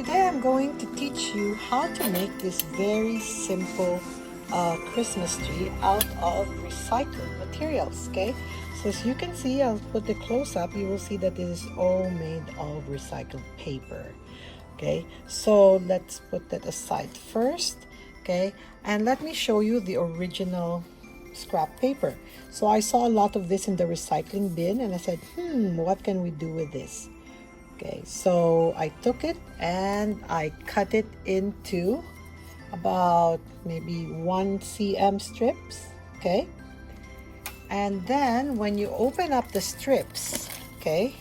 Today I'm going to teach you how to make this very simple Christmas tree out of recycled materials. Okay, so as you can see, I'll put the close up. You will see that this is all made of recycled paper. Okay, so let's put that aside first. Okay, and let me show you the original scrap paper. So I saw a lot of this in the recycling bin and I said, what can we do with this? Okay, so I took it and I cut it into about maybe 1 cm strips. Okay, and then when you open up the strips, okay,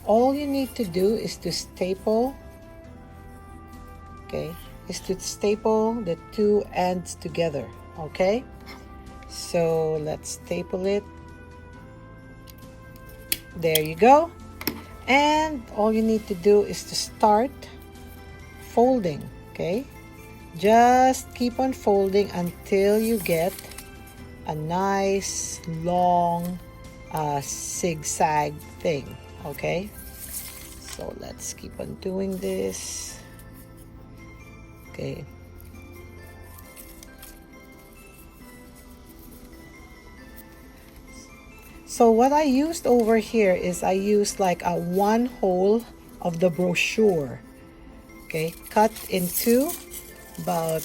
all you need to do is to staple, okay, the two ends together. Okay, so let's staple it. There you go. And all you need to do is to start folding. Okay, just keep on folding until you get a nice long zigzag thing. Okay, so let's keep on doing this. Okay, so what I used over here is I used like a one whole of the brochure. Okay, cut into about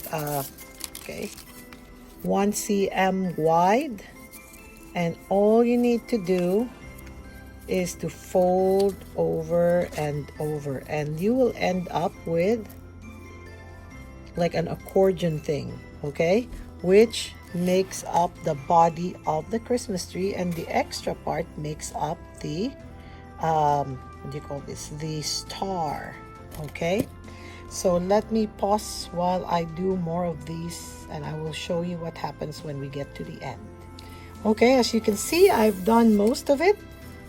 1 cm wide, and all you need to do is to fold over and over, and you will end up with like an accordion thing. Okay, which makes up the body of the Christmas tree, and the extra part makes up the what do you call this, the star. Okay, so let me pause while I do more of these and I will show you what happens when we get to the end. Okay, as you can see, I've done most of it.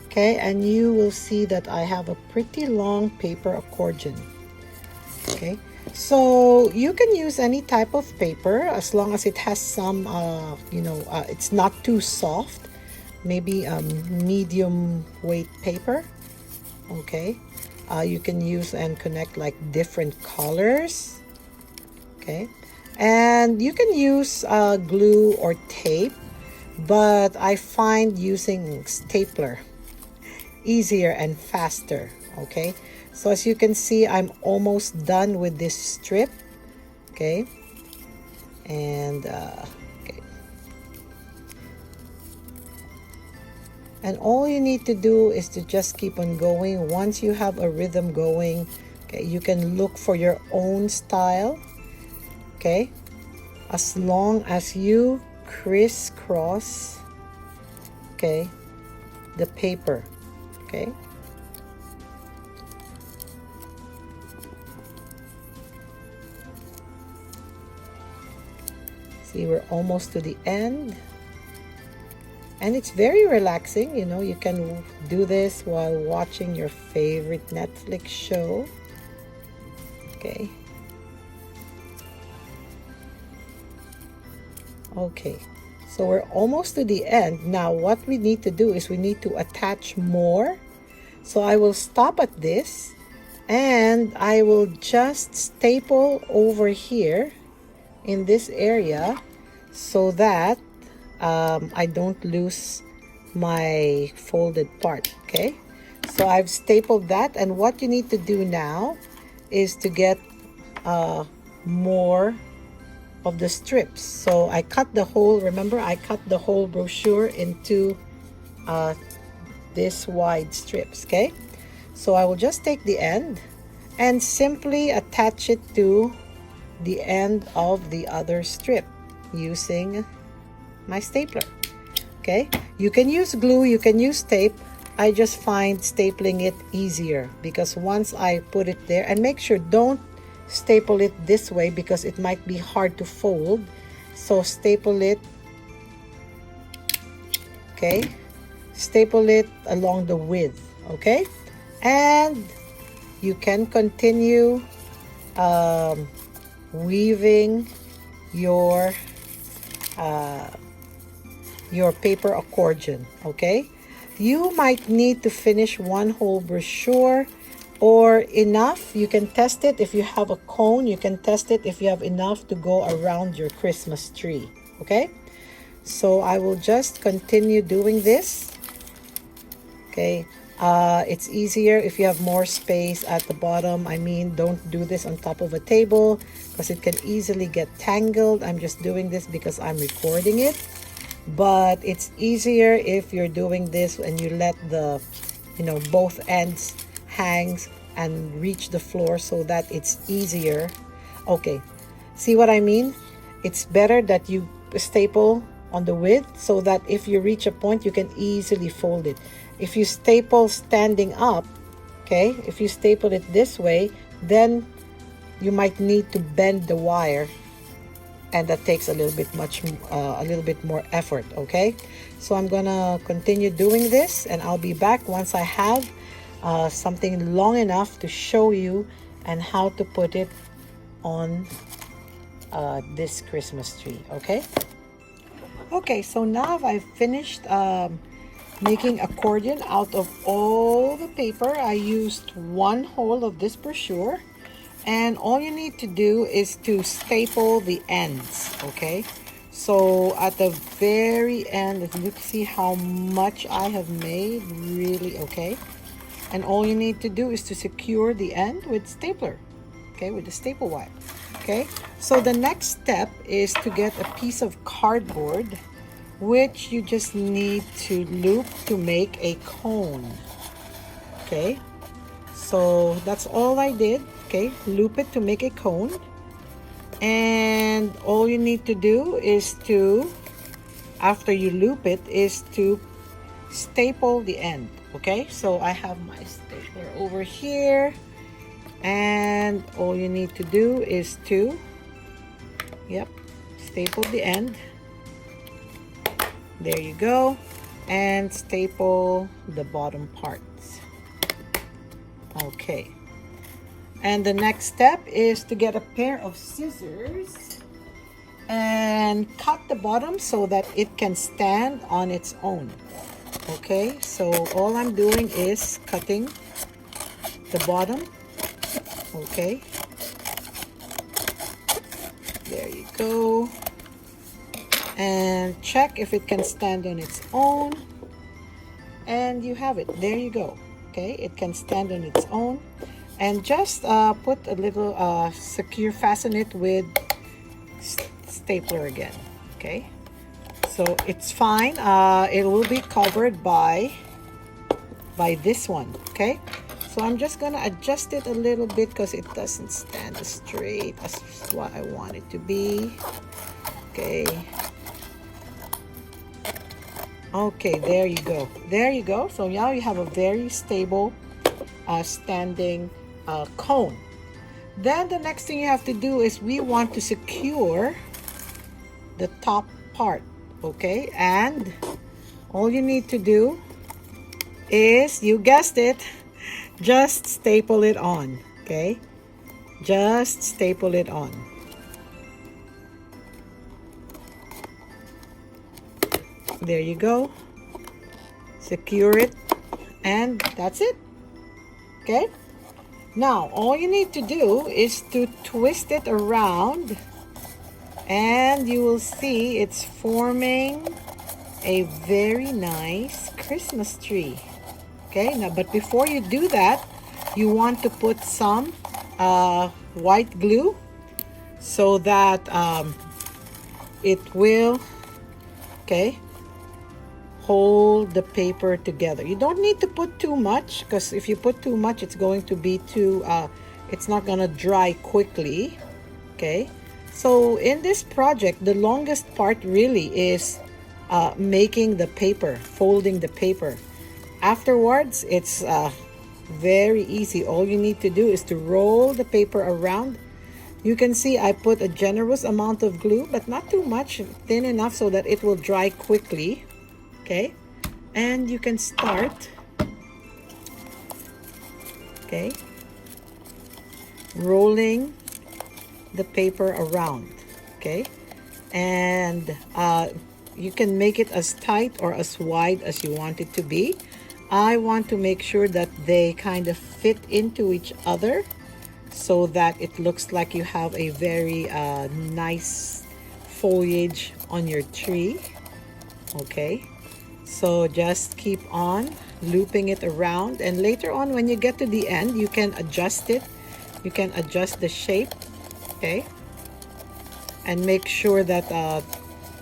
Okay, and you will see that I have a pretty long paper accordion. Okay, so you can use any type of paper as long as it has some it's not too soft, maybe medium weight paper. Okay, you can use and connect like different colors. Okay, and you can use glue or tape, but I find using stapler easier and faster. Okay, so as you can see, I'm almost done with this strip. Okay, and and all you need to do is to just keep on going. Once you have a rhythm going, okay, you can look for your own style. Okay, as long as you crisscross, okay, the paper. Okay, see, we're almost to the end, and it's very relaxing. You know, you can do this while watching your favorite Netflix show. Okay, okay, so we're almost to the end. Now what we need to do is we need to attach more. So I will stop at this and I will just staple over here in this area so that I don't lose my folded part. Okay, so I've stapled that, and what you need to do now is to get more of the strips. So I cut the whole, remember I cut the whole brochure into this wide strips. Okay, so I will just take the end and simply attach it to the end of the other strip using my stapler. Okay, you can use glue, you can use tape. I just find stapling it easier because once I put it there, and make sure don't staple it this way because it might be hard to fold. So staple it, okay, staple it along the width. Okay, and you can continue weaving your paper accordion. Okay, you might need to finish one whole brochure, or enough. You can test it. If you have a cone, you can test it if you have enough to go around your Christmas tree. Okay, so I will just continue doing this. Okay, it's easier if you have more space at the bottom. I mean, don't do this on top of a table because it can easily get tangled. I'm just doing this because I'm recording it, but it's easier if you're doing this and you let the, you know, both ends hangs and reach the floor so that it's easier. Okay, see what I mean? It's better that you staple on the width so that if you reach a point, you can easily fold it. If you staple standing up, okay, if you staple it this way, then you might need to bend the wire, and that takes a little bit more effort. Okay, so I'm gonna continue doing this, and I'll be back once I have something long enough to show you and how to put it on this Christmas tree. Okay, so now I've finished making accordion out of all the paper. I used one whole of this brochure, and all you need to do is to staple the ends. Okay, so at the very end, if you see how much I have made, really. Okay, and all you need to do is to secure the end with stapler, okay, with the staple wire. Okay, so the next step is to get a piece of cardboard, which you just need to loop to make a cone. Okay, so that's all I did. Okay, loop it to make a cone, and all you need to do is to, after you loop it, is to staple the end. Okay, so I have my stapler over here, and all you need to do is to, yep, staple the end. There you go, and staple the bottom parts. Okay, and the next step is to get a pair of scissors and cut the bottom so that it can stand on its own. Okay, so all I'm doing is cutting the bottom. Okay, there you go, and check if it can stand on its own, and you have it. There you go. Okay, it can stand on its own, and just put a little fasten it with stapler again. Okay, so it's fine. It will be covered by this one. Okay, so I'm just gonna adjust it a little bit because it doesn't stand straight as what I want it to be. Okay, okay, there you go. There you go. So now you have a very stable standing cone. Then the next thing you have to do is we want to secure the top part. Okay, and all you need to do is, you guessed it, just staple it on. Okay, just staple it on. There you go. Secure it, and that's it. Okay, now all you need to do is to twist it around, and you will see it's forming a very nice Christmas tree. Okay, now but before you do that, you want to put some white glue so that it will, okay, hold the paper together. You don't need to put too much, because if you put too much, it's going to be too it's not gonna dry quickly. Okay, so in this project, the longest part really is making the paper, folding the paper. Afterwards, it's very easy. All you need to do is to roll the paper around. You can see I put a generous amount of glue, but not too much, thin enough so that it will dry quickly. Okay, and you can start, okay, rolling the paper around. Okay, and you can make it as tight or as wide as you want it to be. I want to make sure that they kind of fit into each other so that it looks like you have a very nice foliage on your tree. Okay, so just keep on looping it around, and later on when you get to the end you can adjust it. You can adjust the shape, okay, and make sure that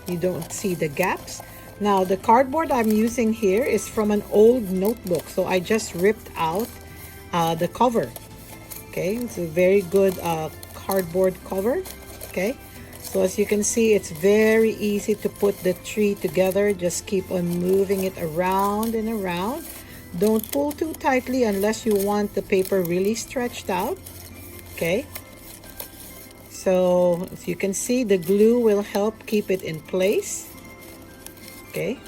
you don't see the gaps. Now the cardboard I'm using here is from an old notebook, so I just ripped out the cover. Okay, it's a very good cardboard cover. Okay, so as you can see, it's very easy to put the tree together. Just keep on moving it around and around. Don't pull too tightly unless you want the paper really stretched out. Okay, so as you can see, the glue will help keep it in place. Okay,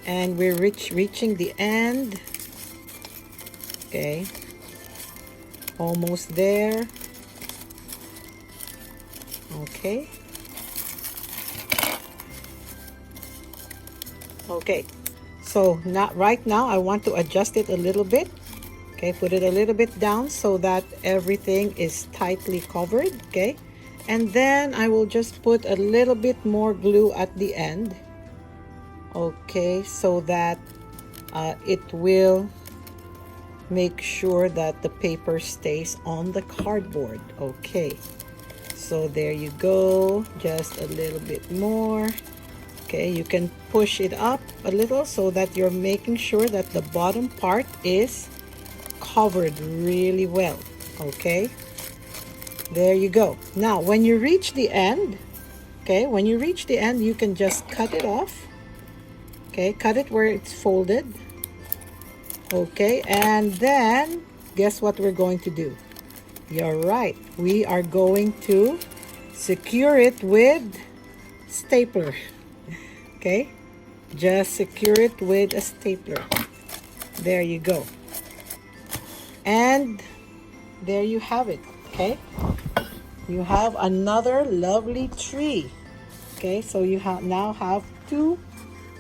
and we're reaching the end. Okay, almost there. Okay, okay, so right now I want to adjust it a little bit. Okay, put it a little bit down so that everything is tightly covered. Okay, and then I will just put a little bit more glue at the end. Okay, so that it will make sure that the paper stays on the cardboard. Okay, so there you go, just a little bit more. Okay, you can push it up a little so that you're making sure that the bottom part is covered really well. Okay, there you go. Now when you reach the end, okay, when you reach the end, you can just cut it off. Okay, cut it where it's folded. Okay, and then guess what we're going to do? You're right, we are going to secure it with stapler. Okay, just secure it with a stapler. There you go, and there you have it. Okay, you have another lovely tree. Okay, so you now have 2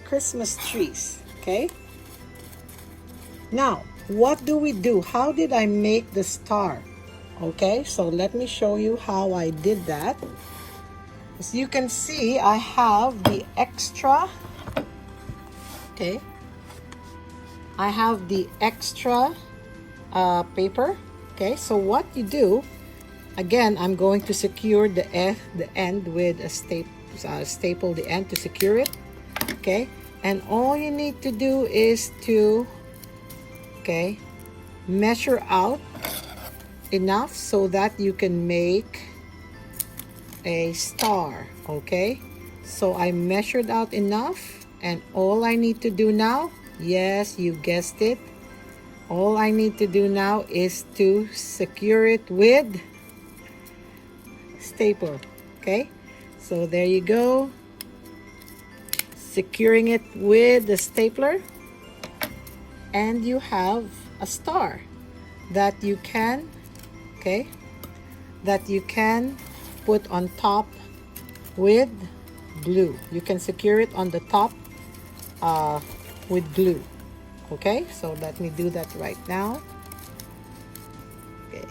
Christmas trees. Okay, now what do we do? How did I make the star? Okay, so let me show you how I did that. As you can see, I have the extra. Okay, I have the extra paper. Okay, so what you do, again, I'm going to secure the end with a staple the end to secure it. Okay, and all you need to do is to, okay, measure out enough so that you can make a star. Okay, so I measured out enough, and all I need to do now, yes, you guessed it, all I need to do now is to secure it with staple. Okay, so there you go, securing it with the stapler, and you have a star that you can, okay, that you can put on top with glue. You can secure it on the top with glue. Okay, so let me do that right now. Okay,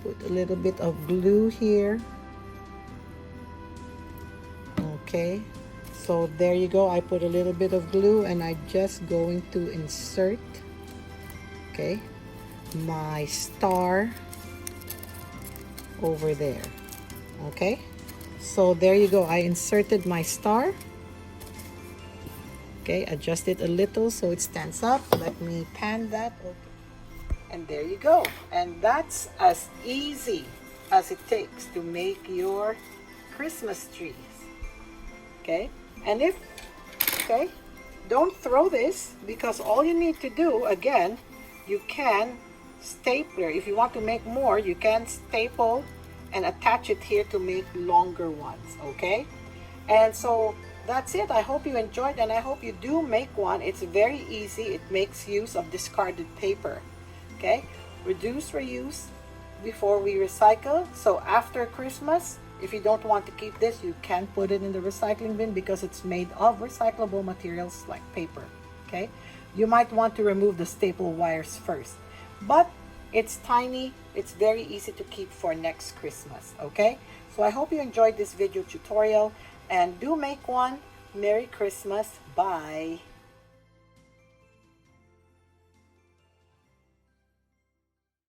put a little bit of glue here. Okay, so there you go, I put a little bit of glue, and I'm just going to insert, okay, my star over there. Okay, so there you go, I inserted my star. Okay, adjust it a little so it stands up. Let me pan that. Okay. And there you go, and that's as easy as it takes to make your Christmas trees. Okay, and okay, don't throw this, because all you need to do, again, you can stapler. If you want to make more, you can staple and attach it here to make longer ones. Okay, and so that's it. I hope you enjoyed, and I hope you do make one. It's very easy. It makes use of discarded paper. Okay, reduce, reuse before we recycle. So after Christmas, if you don't want to keep this, you can put it in the recycling bin, because it's made of recyclable materials like paper. Okay, you might want to remove the staple wires first. But it's tiny, it's very easy to keep for next Christmas, okay? So I hope you enjoyed this video tutorial, and do make one. Merry Christmas. Bye.